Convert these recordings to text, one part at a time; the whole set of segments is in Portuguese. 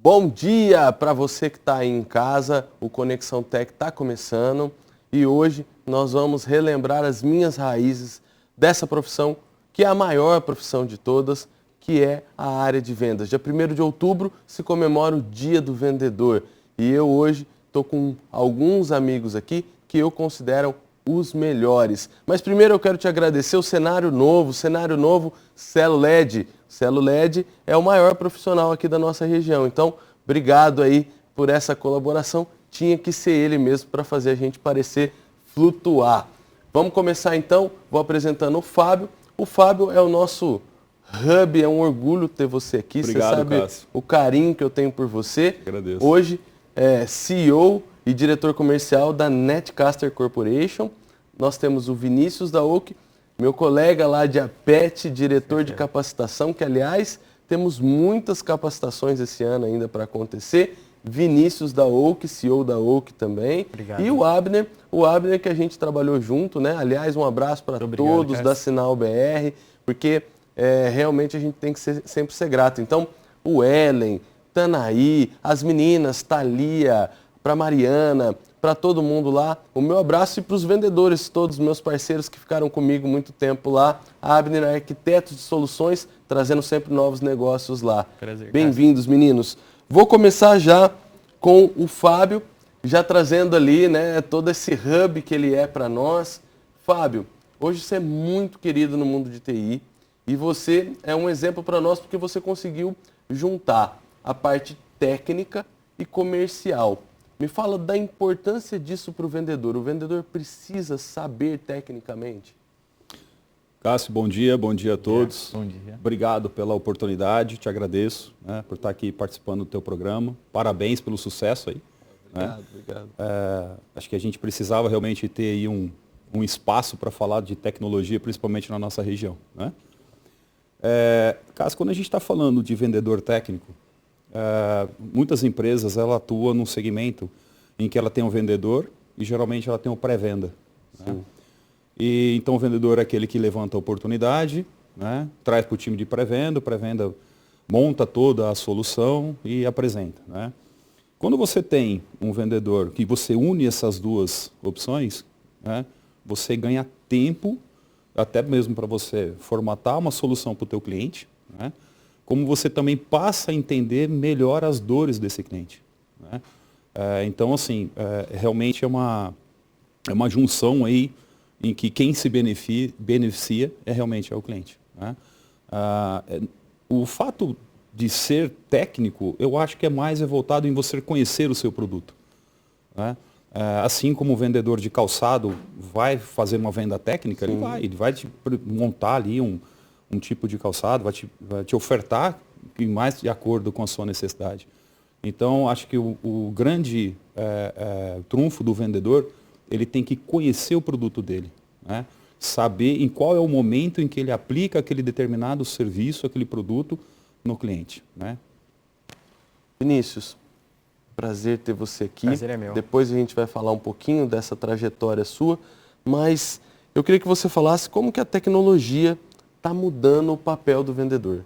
Bom dia para você que está aí em casa, o Conexão Tech está começando e hoje nós vamos relembrar as minhas raízes dessa profissão, que é a maior profissão de todas, que é a área de vendas. Dia 1º de outubro se comemora o Dia do Vendedor e eu hoje estou com alguns amigos aqui que eu considero os melhores. Mas primeiro eu quero te agradecer o cenário novo, Celo LED. Celo LED é o maior profissional aqui da nossa região. Então, obrigado aí por essa colaboração. Tinha que ser ele mesmo para fazer a gente parecer flutuar. Vamos começar então, vou apresentando o Fábio. O Fábio é o nosso hub, é um orgulho ter você aqui. Obrigado, você sabe, Cássio, o carinho que eu tenho por você. Agradeço. Hoje é CEO e diretor comercial da Netcaster Corporation. Nós temos o Vinícius da Oak, meu colega lá de APET, diretor de capacitação, que aliás temos muitas capacitações esse ano ainda para acontecer. Vinícius da Oak, CEO da Oak também. Obrigado. E o Abner que a gente trabalhou junto, né? Aliás, um abraço para todos da Sinal BR, porque realmente a gente tem que sempre ser grato. Então, o Ellen, Tanaí, as meninas, Thalia, para Mariana, para todo mundo lá, o meu abraço e para os vendedores, todos os meus parceiros que ficaram comigo muito tempo lá, a Abner Arquitetos de Soluções, trazendo sempre novos negócios lá. Bem-vindos, meninos. Vou começar já com o Fábio, já trazendo ali, né, todo esse hub que ele é para nós. Fábio, hoje você é muito querido no mundo de TI e você é um exemplo para nós porque você conseguiu juntar a parte técnica e comercial. Me fala da importância disso para o vendedor. O vendedor precisa saber tecnicamente? Cássio, bom dia a todos. Bom dia. Obrigado pela oportunidade, te agradeço, né, por estar aqui participando do teu programa. Parabéns pelo sucesso aí. Obrigado. Acho que a gente precisava realmente ter aí um espaço para falar de tecnologia, principalmente na nossa região, né? Cássio, quando a gente está falando de vendedor técnico, muitas empresas ela atuam num segmento em que ela tem um vendedor e geralmente ela tem um pré-venda, né? E então o vendedor é aquele que levanta a oportunidade, né? Traz para o time de pré-venda, o pré-venda monta toda a solução e apresenta, né? Quando você tem um vendedor que você une essas duas opções, né, você ganha tempo até mesmo para você formatar uma solução para o teu cliente, né? Como você também passa a entender melhor as dores desse cliente, né? Então, assim, realmente é uma junção aí em que quem se beneficia realmente é o cliente, né? O fato de ser técnico, eu acho que é mais voltado em você conhecer o seu produto, né? Assim como o vendedor de calçado vai fazer uma venda técnica, ele vai te montar ali um tipo de calçado, vai te ofertar mais de acordo com a sua necessidade. Então, acho que o grande trunfo do vendedor, ele tem que conhecer o produto dele, né? Saber em qual é o momento em que ele aplica aquele determinado serviço, aquele produto no cliente, né? Vinícius, prazer ter você aqui. Prazer é meu. Depois a gente vai falar um pouquinho dessa trajetória sua, mas eu queria que você falasse como que a tecnologia está mudando o papel do vendedor.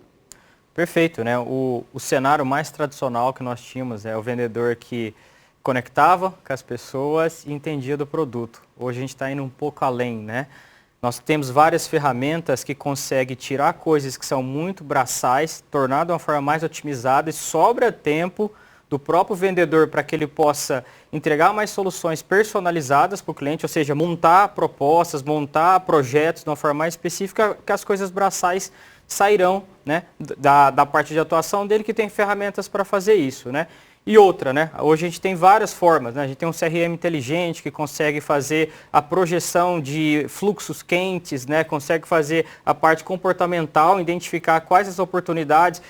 Perfeito, né? O cenário mais tradicional que nós tínhamos é o vendedor que conectava com as pessoas e entendia do produto. Hoje a gente está indo um pouco além, né? Nós temos várias ferramentas que conseguem tirar coisas que são muito braçais, tornar de uma forma mais otimizada e sobra tempo do próprio vendedor para que ele possa entregar mais soluções personalizadas para o cliente, ou seja, montar propostas, montar projetos de uma forma mais específica, que as coisas braçais sairão, né, da parte de atuação dele, que tem ferramentas para fazer isso, né? E outra, né? Hoje a gente tem várias formas, né? A gente tem um CRM inteligente que consegue fazer a projeção de fluxos quentes, né? Consegue fazer a parte comportamental, identificar quais as oportunidades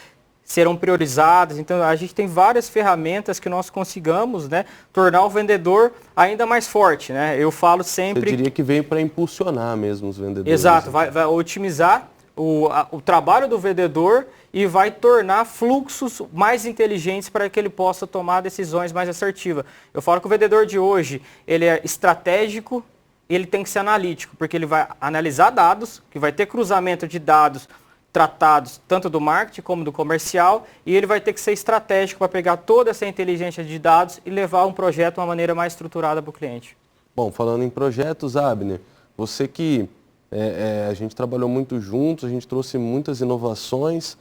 serão priorizadas. Então, a gente tem várias ferramentas que nós consigamos, né, tornar o vendedor ainda mais forte, né? Eu falo sempre... Você diria que veio para impulsionar mesmo os vendedores. Exato, vai otimizar o trabalho do vendedor e vai tornar fluxos mais inteligentes para que ele possa tomar decisões mais assertivas. Eu falo que o vendedor de hoje, ele é estratégico, ele tem que ser analítico, porque ele vai analisar dados, que vai ter cruzamento de dados tratados tanto do marketing como do comercial, e ele vai ter que ser estratégico para pegar toda essa inteligência de dados e levar um projeto de uma maneira mais estruturada para o cliente. Bom, falando em projetos, Abner, você que a gente trabalhou muito juntos, a gente trouxe muitas inovações,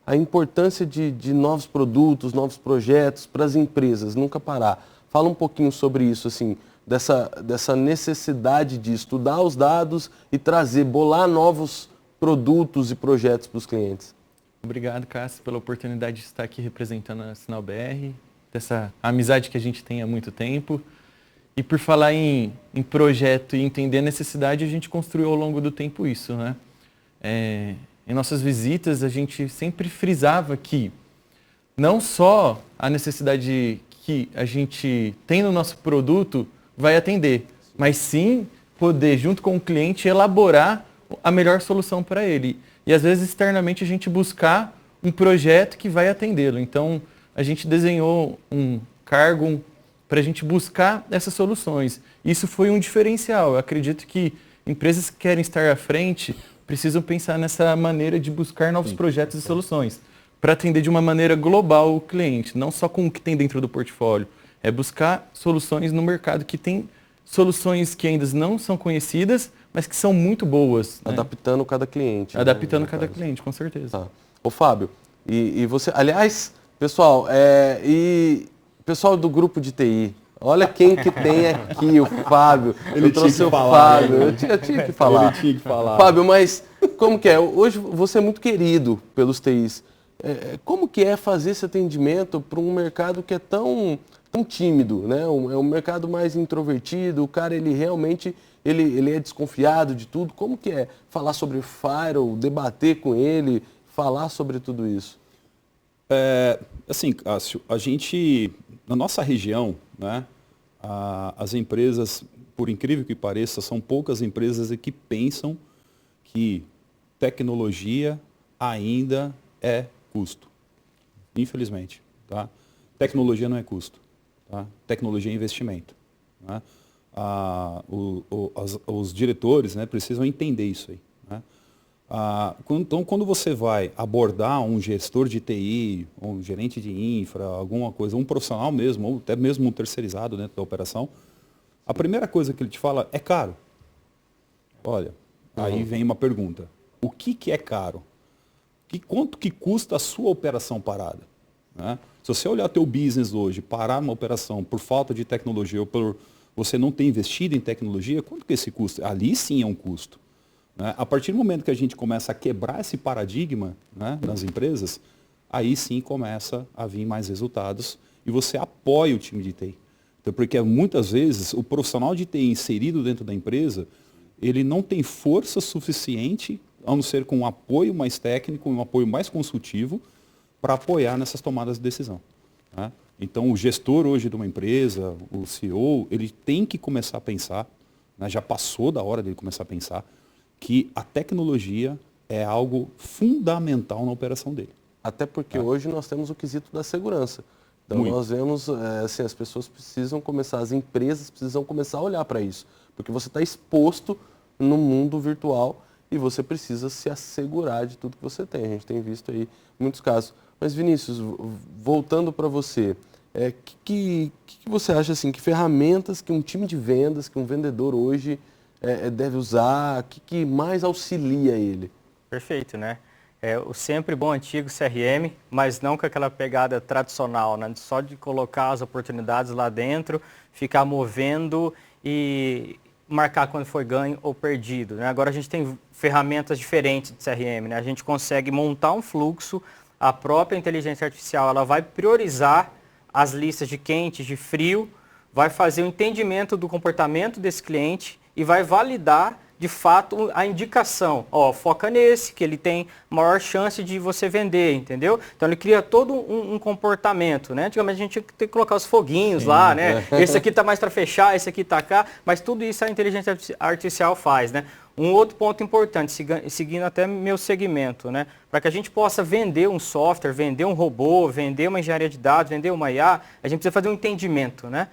a importância de novos produtos, novos projetos para as empresas, nunca parar. Fala um pouquinho sobre isso, assim, dessa necessidade de estudar os dados e bolar novos produtos e projetos para os clientes. Obrigado, Cássio, pela oportunidade de estar aqui representando a Sinal BR, dessa amizade que a gente tem há muito tempo. E por falar em projeto e entender a necessidade, a gente construiu ao longo do tempo isso, né? Em nossas visitas, a gente sempre frisava que não só a necessidade que a gente tem no nosso produto vai atender, mas sim poder, junto com o cliente, elaborar a melhor solução para ele. E às vezes, externamente, a gente buscar um projeto que vai atendê-lo. Então, a gente desenhou um cargo para a gente buscar essas soluções. Isso foi um diferencial. Eu acredito que empresas que querem estar à frente precisam pensar nessa maneira de buscar novos projetos e soluções para atender de uma maneira global o cliente, não só com o que tem dentro do portfólio. É buscar soluções no mercado que tem soluções que ainda não são conhecidas, mas que são muito boas. Adaptando cada cliente. Adaptando cada cliente, com certeza. Tá. Ô Fábio, e você, aliás, pessoal, pessoal do grupo de TI, olha quem que tem aqui, o Fábio. Ele eu trouxe o falar, Fábio, eu tinha que falar. Ele tinha que falar. Fábio, mas como que é? Hoje você é muito querido pelos TIs. Como que é fazer esse atendimento para um mercado que é tão tímido, né? É um mercado mais introvertido, o cara ele realmente ele é desconfiado de tudo. Como que é falar sobre firewall, debater com ele, falar sobre tudo isso? Assim, Cássio, a gente, na nossa região, né, as empresas, por incrível que pareça, são poucas empresas que pensam que tecnologia ainda é custo. Infelizmente. Tá? Tecnologia não é custo. Tá? Tecnologia é investimento. Né? Os diretores, né, precisam entender isso aí. Né? Então, quando você vai abordar um gestor de TI, um gerente de infra, alguma coisa, um profissional mesmo, ou até mesmo um terceirizado dentro da operação, a primeira coisa que ele te fala é caro. Olha, aí vem uma pergunta. O que é caro? Quanto que custa a sua operação parada? Né? Se você olhar teu business hoje, parar uma operação por falta de tecnologia ou por você não ter investido em tecnologia, quanto que esse custa? Ali sim é um custo. Né? A partir do momento que a gente começa a quebrar esse paradigma, né, nas empresas, aí sim começa a vir mais resultados e você apoia o time de TI. Então, porque muitas vezes o profissional de TI inserido dentro da empresa, ele não tem força suficiente, a não ser com um apoio mais técnico, um apoio mais consultivo, para apoiar nessas tomadas de decisão. Né? Então, o gestor hoje de uma empresa, o CEO, ele tem que começar a pensar, né, já passou da hora dele começar a pensar, que a tecnologia é algo fundamental na operação dele. Até porque hoje nós temos o quesito da segurança. Então nós vemos, assim, as pessoas precisam começar, as empresas precisam começar a olhar para isso. Porque você está exposto no mundo virtual e você precisa se assegurar de tudo que você tem. A gente tem visto aí muitos casos. Mas Vinícius, voltando para você, que você acha assim, que ferramentas que um time de vendas, que um vendedor hoje deve usar, que mais auxilia ele? Perfeito, né? O sempre bom antigo CRM, mas não com aquela pegada tradicional, né? Só de colocar as oportunidades lá dentro, ficar movendo e marcar quando foi ganho ou perdido, né? Agora a gente tem ferramentas diferentes de CRM, né? A gente consegue montar um fluxo, a própria inteligência artificial ela vai priorizar as listas de quente, de frio, vai fazer o entendimento do comportamento desse cliente e vai validar de fato a indicação. Foca nesse, que ele tem maior chance de você vender, entendeu? Então ele cria todo um comportamento, né? Antigamente a gente tinha que colocar os foguinhos lá, né? Esse aqui tá mais para fechar, esse aqui tá cá, mas tudo isso a inteligência artificial faz, né? Um outro ponto importante, seguindo até meu segmento, né? Para que a gente possa vender um software, vender um robô, vender uma engenharia de dados, vender uma IA, a gente precisa fazer um entendimento, né?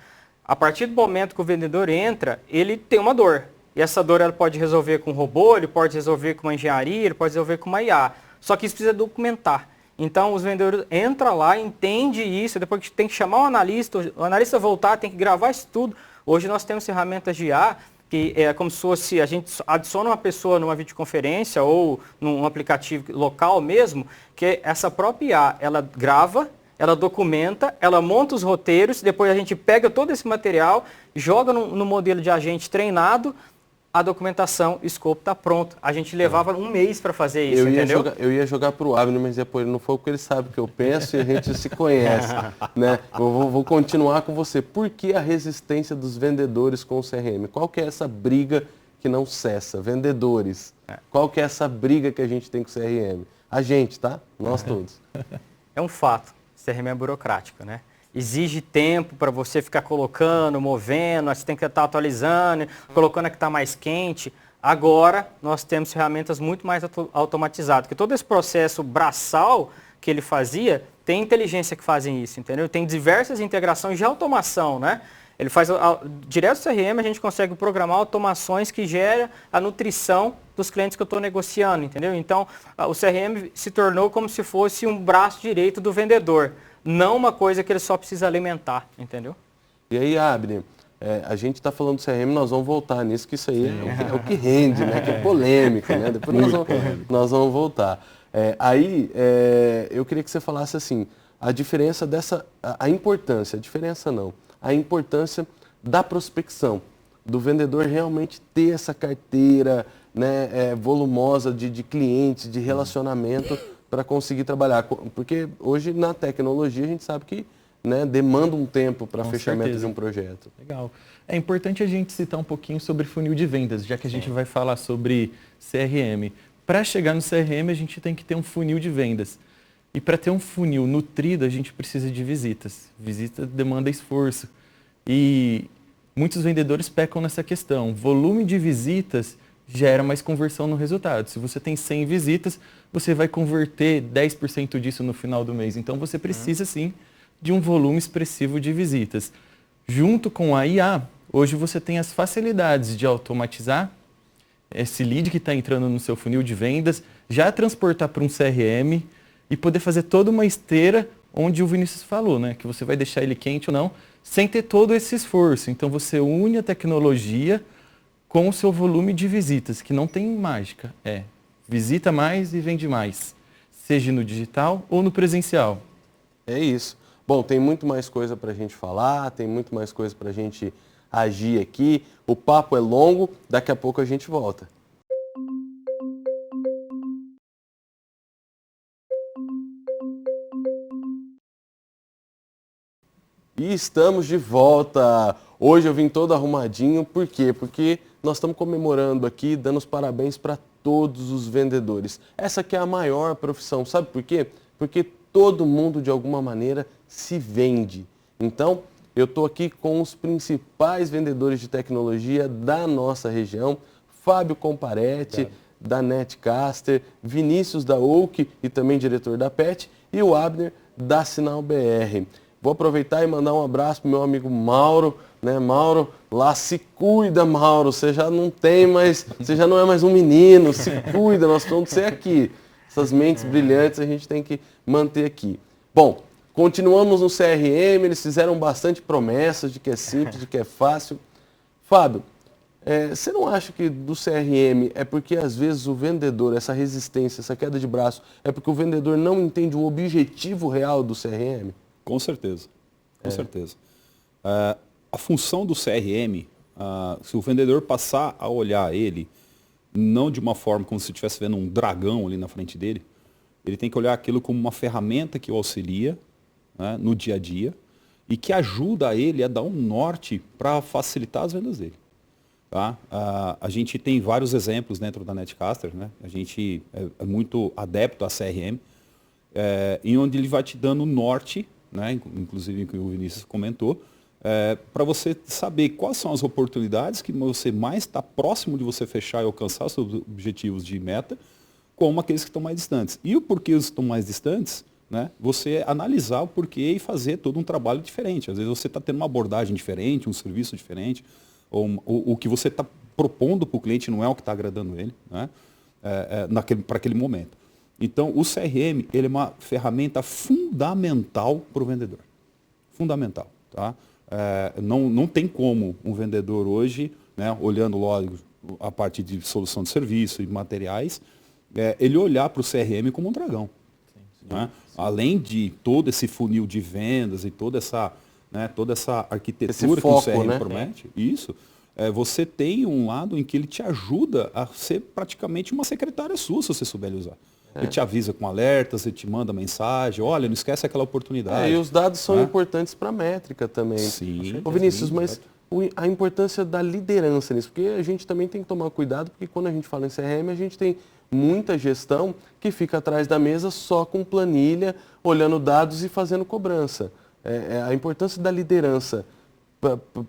A partir do momento que o vendedor entra, ele tem uma dor. e essa dor ela pode resolver com um robô, ele pode resolver com uma engenharia, ele pode resolver com uma IA. Só que isso precisa documentar. Então, os vendedores entram lá, entendem isso, depois tem que chamar o analista voltar, tem que gravar isso tudo. Hoje nós temos ferramentas de IA, que é como se fosse, a gente adiciona uma pessoa numa videoconferência ou num aplicativo local mesmo, que essa própria IA, ela grava, ela documenta, ela monta os roteiros, depois a gente pega todo esse material, joga no modelo de agente treinado, a documentação, o escopo está pronto. A gente levava um mês para fazer isso, entendeu? Eu ia jogar para o Abner, mas depois não foi porque ele sabe o que eu penso e a gente se conhece. Né? Eu vou continuar com você. Por que a resistência dos vendedores com o CRM? Qual que é essa briga que não cessa? Vendedores. Qual que é essa briga que a gente tem com o CRM? A gente, tá? Nós todos. É um fato. CRM é burocrático, né? Exige tempo para você ficar colocando, movendo, você tem que estar atualizando, colocando a que está mais quente. Agora, nós temos ferramentas muito mais automatizadas, porque todo esse processo braçal que ele fazia, tem inteligência que fazem isso, entendeu? Tem diversas integrações de automação, né? Ele faz, direto do CRM, a gente consegue programar automações que geram a nutrição dos clientes que eu estou negociando, entendeu? Então, o CRM se tornou como se fosse um braço direito do vendedor. Não uma coisa que ele só precisa alimentar, entendeu? E aí, Abner, a gente está falando do CRM, nós vamos voltar nisso, que isso aí é o que rende, né? Que é polêmico, né? Depois nós vamos voltar. Eu queria que você falasse assim, a diferença a importância da prospecção, do vendedor realmente ter essa carteira, né, volumosa de clientes, de relacionamento, para conseguir trabalhar. Porque hoje na tecnologia a gente sabe que, né, demanda um tempo para fechamento de um projeto. Legal. É importante a gente citar um pouquinho sobre funil de vendas, já que a gente vai falar sobre CRM. Para chegar no CRM, a gente tem que ter um funil de vendas. E para ter um funil nutrido, a gente precisa de visitas. Visita demanda esforço. E muitos vendedores pecam nessa questão. Volume de visitas gera mais conversão no resultado. Se você tem 100 visitas, você vai converter 10% disso no final do mês. Então, você precisa, sim, de um volume expressivo de visitas. Junto com a IA, hoje você tem as facilidades de automatizar esse lead que está entrando no seu funil de vendas, já transportar para um CRM e poder fazer toda uma esteira onde o Vinícius falou, né? Que você vai deixar ele quente ou não, sem ter todo esse esforço. Então, você une a tecnologia com o seu volume de visitas, que não tem mágica. Visita mais e vende mais, seja no digital ou no presencial. É isso. Bom, tem muito mais coisa para a gente falar, tem muito mais coisa para a gente agir aqui. O papo é longo, daqui a pouco a gente volta. E estamos de volta. Hoje eu vim todo arrumadinho, por quê? Porque nós estamos comemorando aqui, dando os parabéns para todos os vendedores. Essa aqui é a maior profissão, sabe por quê? Porque todo mundo, de alguma maneira, se vende. Então, eu estou aqui com os principais vendedores de tecnologia da nossa região, Fábio Comparetti, da Netcaster, Vinícius da Oak e também diretor da PET, e o Abner da Sinal BR. Vou aproveitar e mandar um abraço para o meu amigo Mauro, né? Mauro, lá se cuida, Mauro, você já não é mais um menino, se cuida, nós precisamos de você aqui. Essas mentes brilhantes a gente tem que manter aqui. Bom, continuamos no CRM, eles fizeram bastante promessas de que é simples, de que é fácil. Fábio, você não acha que do CRM é porque às vezes o vendedor, essa resistência, essa queda de braço, é porque o vendedor não entende o objetivo real do CRM? Com certeza, com certeza. A função do CRM, se o vendedor passar a olhar ele, não de uma forma como se estivesse vendo um dragão ali na frente dele, ele tem que olhar aquilo como uma ferramenta que o auxilia, né, no dia a dia e que ajuda ele a dar um norte para facilitar as vendas dele. Tá? A gente tem vários exemplos dentro da Netcaster, né? A gente é muito adepto a CRM, em onde ele vai te dando norte, né? Inclusive que o Vinícius comentou, para você saber quais são as oportunidades que você mais está próximo de você fechar e alcançar seus objetivos de meta, como aqueles que estão mais distantes. E o porquê os estão mais distantes, né? Você analisar o porquê e fazer todo um trabalho diferente. Às vezes você está tendo uma abordagem diferente, um serviço diferente, ou o que você está propondo para o cliente não é o que está agradando ele, né? Para aquele momento. Então, o CRM ele é uma ferramenta fundamental para o vendedor. Fundamental. Tá? Não tem como um vendedor hoje, né, olhando logo a parte de solução de serviço e materiais, ele olhar para o CRM como um dragão. Sim. Né? Além de todo esse funil de vendas e toda essa arquitetura foco, que o CRM promete, isso, você tem um lado em que ele te ajuda a ser praticamente uma secretária sua, se você souber usar. Ele te avisa com alertas, ele te manda mensagem, olha, não esquece aquela oportunidade. E os dados são importantes para a métrica também. Sim. Ô Vinícius, mas a importância da liderança nisso, porque a gente também tem que tomar cuidado, porque quando a gente fala em CRM, a gente tem muita gestão que fica atrás da mesa só com planilha, olhando dados e fazendo cobrança. A importância da liderança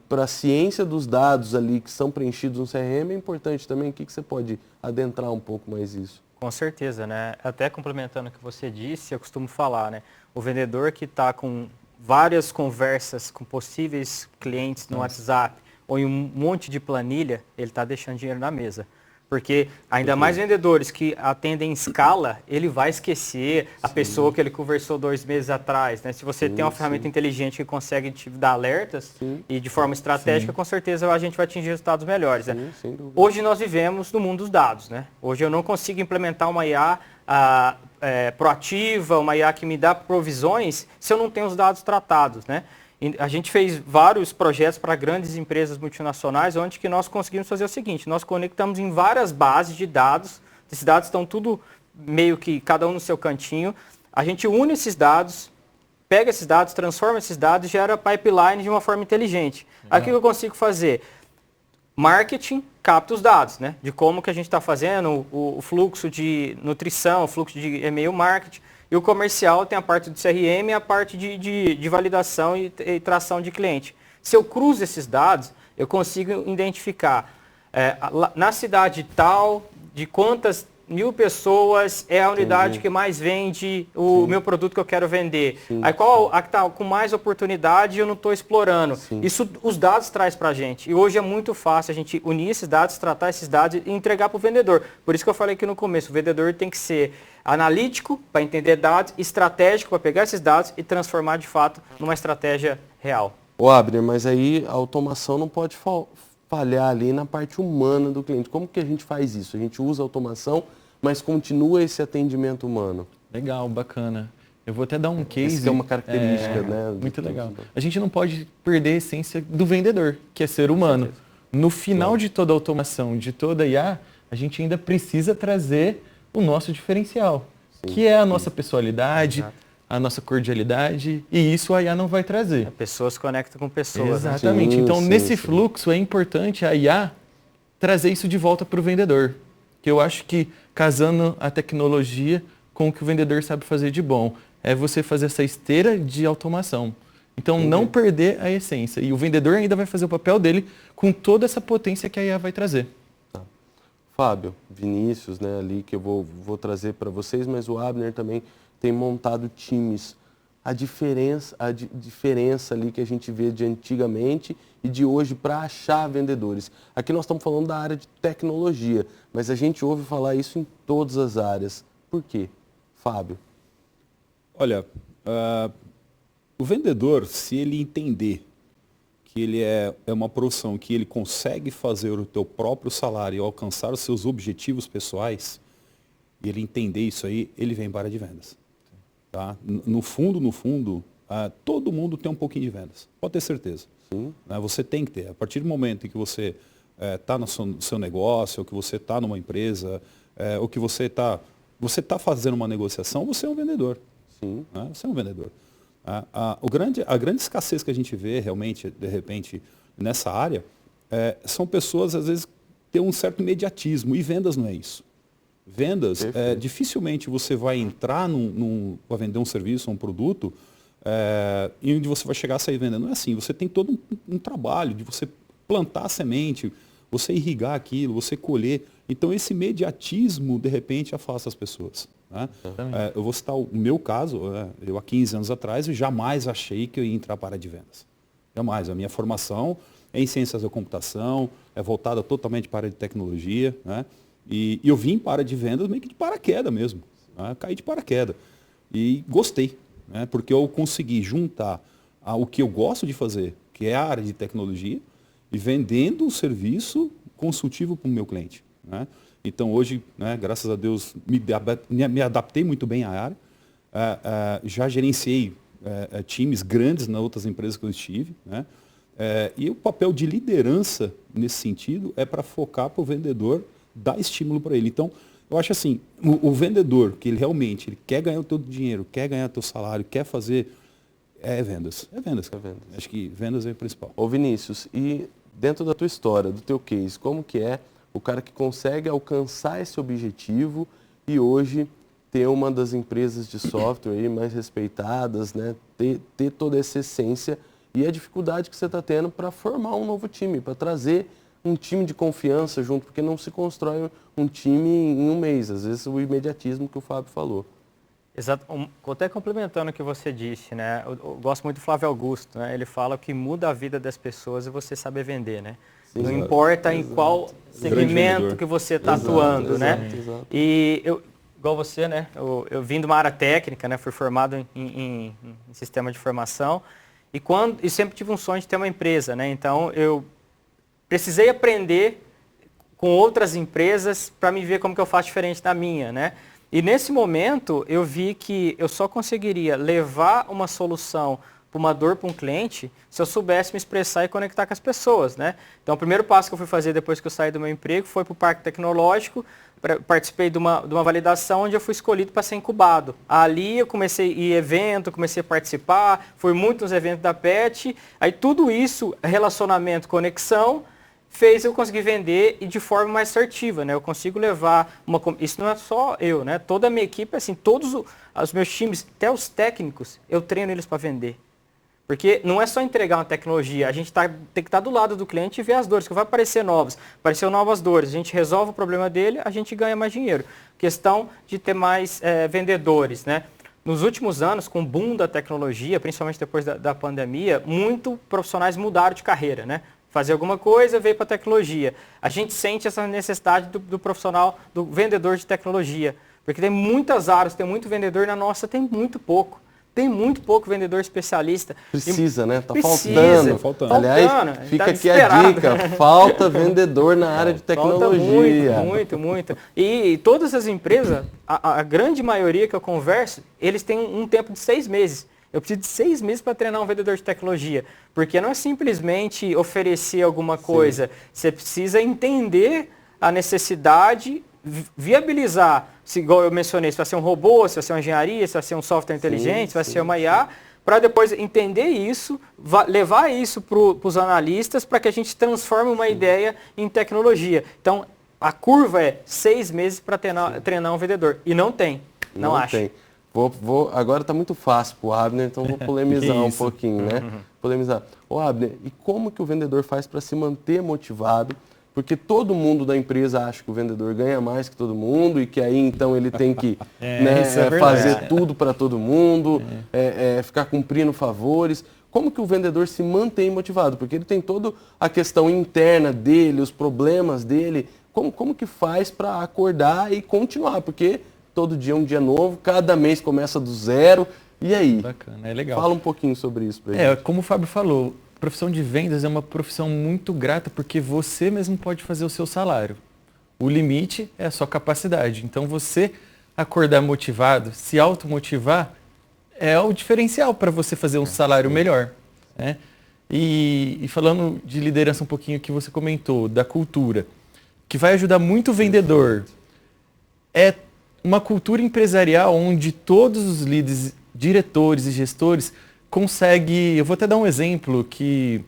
para a ciência dos dados ali que são preenchidos no CRM é importante também. O que você pode adentrar um pouco mais isso? Com certeza, né? Até complementando o que você disse, eu costumo falar, né? O vendedor que está com várias conversas com possíveis clientes no WhatsApp ou em um monte de planilha, ele está deixando dinheiro na mesa. Porque ainda mais vendedores que atendem em escala, ele vai esquecer a pessoa que ele conversou 2 meses atrás. Né? Se você tem uma ferramenta inteligente que consegue te dar alertas e de forma estratégica, com certeza a gente vai atingir resultados melhores. Né? Hoje nós vivemos no mundo dos dados. Né? Hoje eu não consigo implementar uma IA proativa, uma IA que me dá provisões, se eu não tenho os dados tratados. Né? A gente fez vários projetos para grandes empresas multinacionais, onde que nós conseguimos fazer o seguinte, nós conectamos em várias bases de dados, esses dados estão tudo meio que cada um no seu cantinho, a gente une esses dados, pega esses dados, transforma esses dados e gera pipeline de uma forma inteligente. Aí o que eu consigo fazer? Marketing capta os dados, né? De como que a gente está fazendo, o fluxo de nutrição, o fluxo de e-mail marketing. E o comercial tem a parte do CRM e a parte de validação e tração de cliente. Se eu cruzo esses dados, eu consigo identificar na cidade tal, de quantas 1.000 pessoas é a unidade que mais vende o meu produto que eu quero vender. Aí qual a que está com mais oportunidade e eu não estou explorando. Isso os dados traz para a gente. E hoje é muito fácil a gente unir esses dados, tratar esses dados e entregar para o vendedor. Por isso que eu falei aqui no começo, o vendedor tem que ser analítico para entender dados, estratégico para pegar esses dados e transformar de fato numa estratégia real. Ô Abner, mas aí a automação não pode falhar ali na parte humana do cliente. Como que a gente faz isso? A gente usa a automação, mas continua esse atendimento humano. Legal, bacana. Eu vou até dar um case. Isso é uma característica, né? Muito legal. A gente não pode perder a essência do vendedor, que é ser humano. No final de toda a automação, de toda a IA, a gente ainda precisa trazer o nosso diferencial, que é a nossa pessoalidade, a nossa cordialidade, e isso a IA não vai trazer. Pessoas conectam com pessoas. Exatamente. Então, nesse fluxo, é importante a IA trazer isso de volta para o vendedor. Que eu acho que, casando a tecnologia com o que o vendedor sabe fazer de bom, é você fazer essa esteira de automação. Então, não perder a essência. E o vendedor ainda vai fazer o papel dele com toda essa potência que a IA vai trazer. Fábio, Vinícius, né, ali que eu vou trazer para vocês, mas o Abner também tem montado times. A diferença ali que a gente vê de antigamente e de hoje para achar vendedores. Aqui nós estamos falando da área de tecnologia, mas a gente ouve falar isso em todas as áreas. Por quê? Fábio? Olha, o vendedor, se ele entender que ele é uma profissão que ele consegue fazer o teu próprio salário e alcançar os seus objetivos pessoais, e ele entender isso aí, ele vem para a área de vendas. Tá? No fundo, todo mundo tem um pouquinho de vendas. Pode ter certeza. Você tem que ter. A partir do momento em que você está no seu negócio, ou que você está numa empresa, ou que você está fazendo uma negociação, você é um vendedor. Né? Você é um vendedor. A grande escassez que a gente vê realmente, de repente, nessa área, são pessoas, às vezes, que têm um certo imediatismo, e vendas não é isso. Vendas, dificilmente você vai entrar para vender um serviço, um produto, e onde você vai chegar a sair vendendo. Não é assim, você tem todo um trabalho de você plantar a semente, você irrigar aquilo, você colher. Então, esse imediatismo, de repente, afasta as pessoas. Né? Eu vou citar o meu caso, eu há 15 anos atrás, eu jamais achei que eu ia entrar para a área de vendas. Jamais. A minha formação é em ciências da computação, é voltada totalmente para a área de tecnologia, né? E eu vim para a área de vendas meio que de paraquedas mesmo, né? Caí de paraquedas. E gostei, né? Porque eu consegui juntar o que eu gosto de fazer, que é a área de tecnologia, e vendendo o serviço consultivo para o meu cliente, né? Então hoje, né, graças a Deus, me adaptei muito bem à área, já gerenciei times grandes nas outras empresas que eu estive, né? E o papel de liderança nesse sentido é para focar para o vendedor, dar estímulo para ele. Então, eu acho assim, o vendedor que ele realmente ele quer ganhar o teu dinheiro, quer ganhar o teu salário, quer fazer, vendas. É vendas. Acho que vendas é o principal. Ô Vinícius, e dentro da tua história, do teu case, como que é o cara que consegue alcançar esse objetivo e hoje ter uma das empresas de software aí mais respeitadas, né? Ter toda essa essência e a dificuldade que você está tendo para formar um novo time, para trazer um time de confiança junto, porque não se constrói um time em um mês, às vezes o imediatismo que o Fábio falou. Exato, até complementando o que você disse, né? Eu gosto muito do Flávio Augusto, né? Ele fala que muda a vida das pessoas e você saber vender, né? Sim, não importa em qual segmento que você está atuando, né? Exato. E eu, igual você, né? Eu vim de uma área técnica, né? Fui formado em sistema de informação e sempre tive um sonho de ter uma empresa, né? Então eu precisei aprender com outras empresas para me ver como que eu faço diferente da minha, né? E nesse momento eu vi que eu só conseguiria levar uma solução para uma dor para um cliente se eu soubesse me expressar e conectar com as pessoas, né? Então o primeiro passo que eu fui fazer depois que eu saí do meu emprego foi para o Parque Tecnológico, participei de uma validação onde eu fui escolhido para ser incubado. Ali eu comecei a ir em evento, comecei a participar, fui muito nos eventos da PET, aí tudo isso, relacionamento, conexão, fez eu conseguir vender e de forma mais assertiva, né? Eu consigo levar isso não é só eu, né? Toda a minha equipe, assim, todos os meus times, até os técnicos, eu treino eles para vender. Porque não é só entregar uma tecnologia, a gente tem que estar do lado do cliente e ver as dores, que vai aparecer novas dores, a gente resolve o problema dele, a gente ganha mais dinheiro. Questão de ter mais vendedores, né? Nos últimos anos, com o boom da tecnologia, principalmente depois da pandemia, muitos profissionais mudaram de carreira, né? Fazer alguma coisa, veio para a tecnologia. A gente sente essa necessidade do profissional, do vendedor de tecnologia. Porque tem muitas áreas, tem muito vendedor, na nossa tem muito pouco. Tem muito pouco vendedor especialista. Precisa, né? Tá faltando. Aliás, fica aqui a dica, falta vendedor na área de tecnologia. Falta muito. E todas as empresas, a grande maioria que eu converso, eles têm um tempo de 6 meses. Eu preciso de 6 meses para treinar um vendedor de tecnologia. Porque não é simplesmente oferecer alguma coisa. Sim. Você precisa entender a necessidade, viabilizar, igual eu mencionei, se vai ser um robô, se vai ser uma engenharia, se vai ser um software inteligente, se vai ser uma IA, para depois entender isso, levar isso para os analistas para que a gente transforme uma ideia em tecnologia. Então, a curva é 6 meses para treinar um vendedor. E não tem. Não acho. Tem. Agora está muito fácil para o Abner, então vou polemizar um pouquinho, né? Polemizar. Ô Abner, e como que o vendedor faz para se manter motivado? Porque todo mundo da empresa acha que o vendedor ganha mais que todo mundo e que aí então ele tem que fazer tudo para todo mundo, ficar cumprindo favores. Como que o vendedor se mantém motivado? Porque ele tem toda a questão interna dele, os problemas dele. Como que faz para acordar e continuar? Porque todo dia é um dia novo, cada mês começa do zero. E aí? Bacana, é legal. Fala um pouquinho sobre isso pra gente. Como o Fábio falou, a profissão de vendas é uma profissão muito grata porque você mesmo pode fazer o seu salário. O limite é a sua capacidade. Então você acordar motivado, se automotivar, é o diferencial para você fazer um salário melhor, né? E falando de liderança um pouquinho que você comentou, da cultura, que vai ajudar muito o vendedor, é uma cultura empresarial onde todos os líderes, diretores e gestores conseguem... Eu vou até dar um exemplo que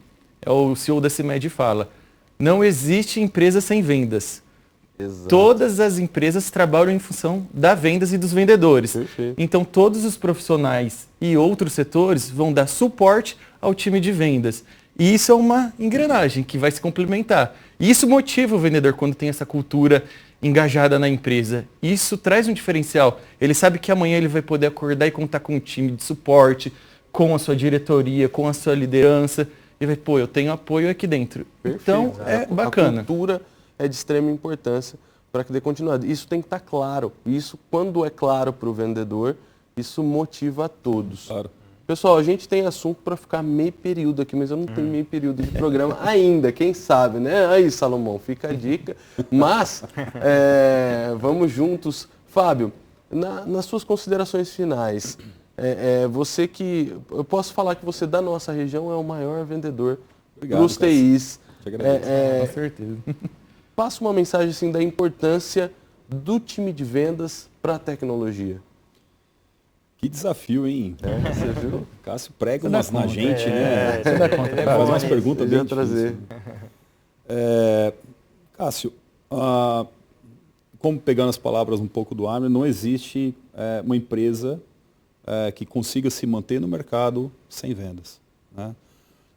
o CEO da CIMED fala. Não existe empresa sem vendas. Exato. Todas as empresas trabalham em função das vendas e dos vendedores. Perfeito. Então todos os profissionais e outros setores vão dar suporte ao time de vendas. E isso é uma engrenagem que vai se complementar. E isso motiva o vendedor quando tem essa cultura engajada na empresa. Isso traz um diferencial. Ele sabe que amanhã ele vai poder acordar e contar com um time de suporte, com a sua diretoria, com a sua liderança. ele vai, pô, eu tenho apoio aqui dentro. Perfeito. Então, é bacana. A cultura é de extrema importância para que dê continuidade. Isso tem que estar claro. Isso, quando é claro para o vendedor, isso motiva a todos. Claro. Pessoal, a gente tem assunto para ficar meio período aqui, mas eu não tenho meio período de programa ainda, quem sabe, né? Aí, Salomão, fica a dica. Mas, vamos juntos. Fábio, nas suas considerações finais, você que... Eu posso falar que você, da nossa região, é o maior vendedor dos TIs. Com certeza. Passa uma mensagem assim, da importância do time de vendas para a tecnologia. Que desafio, hein? Você viu? Cássio prega umas na gente, né? Você dá conta. Faz umas perguntas bem trazer. Cássio, como pegando as palavras um pouco do Armin, não existe uma empresa que consiga se manter no mercado sem vendas, né?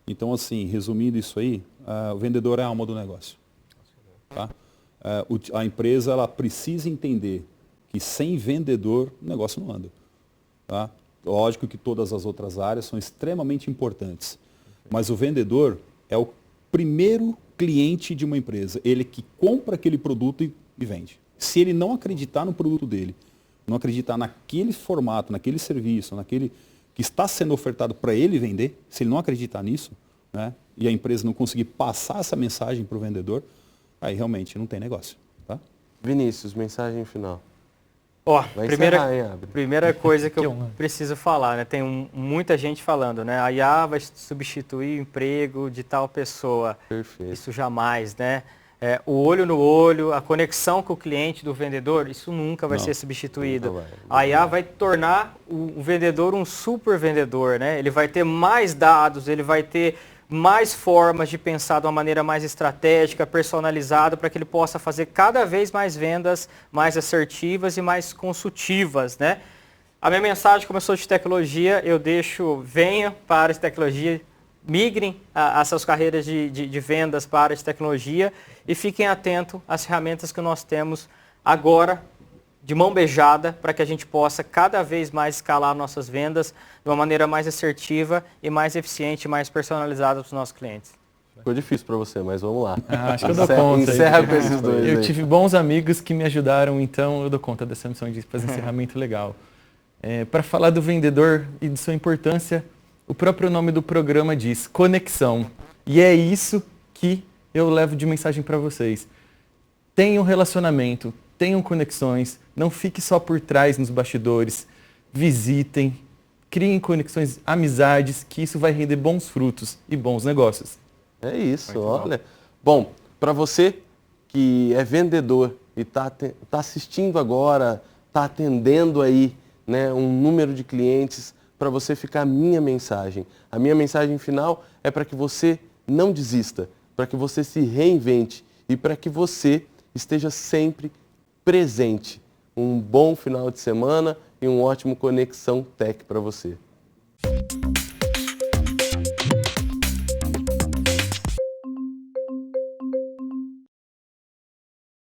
Então, assim, resumindo isso aí, o vendedor é a alma do negócio. Tá? A empresa ela precisa entender que sem vendedor o negócio não anda. Tá? Lógico que todas as outras áreas são extremamente importantes, mas o vendedor é o primeiro cliente de uma empresa, ele que compra aquele produto e vende. Se ele não acreditar no produto dele, não acreditar naquele formato, naquele serviço, naquele que está sendo ofertado para ele vender, se ele não acreditar nisso, né, e a empresa não conseguir passar essa mensagem para o vendedor, aí realmente não tem negócio. Tá? Vinícius, mensagem final. Primeira coisa que eu preciso falar, né? Tem muita gente falando, né? A IA vai substituir o emprego de tal pessoa. Perfeito. Isso jamais, né? O olho no olho, a conexão com o cliente do vendedor, isso nunca vai ser substituído. A IA vai tornar o vendedor um super vendedor, né? Ele vai ter mais dados, ele vai ter mais formas de pensar de uma maneira mais estratégica, personalizada, para que ele possa fazer cada vez mais vendas mais assertivas e mais consultivas, né? A minha mensagem, como eu sou de tecnologia, eu venha para a área de tecnologia, migrem as suas carreiras de vendas para a área de tecnologia e fiquem atentos às ferramentas que nós temos agora, de mão beijada, para que a gente possa cada vez mais escalar nossas vendas de uma maneira mais assertiva e mais eficiente, mais personalizada para os nossos clientes. Ficou difícil para você, mas vamos lá. Acho que eu dou conta. Encerra com esses dois. Eu tive bons amigos que me ajudaram, então eu dou conta dessa missão de fazer encerramento legal. Para falar do vendedor e de sua importância, o próprio nome do programa diz conexão. E é isso que eu levo de mensagem para vocês. Tenham relacionamento, tenham conexões, não fique só por trás nos bastidores, visitem, criem conexões, amizades, que isso vai render bons frutos e bons negócios. É isso, olha. Bom, para você que é vendedor e está assistindo agora, está atendendo aí, né, um número de clientes, para você ficar a minha mensagem. A minha mensagem final é para que você não desista, para que você se reinvente e para que você esteja sempre presente. Um bom final de semana e um ótimo Conexão Tech para você.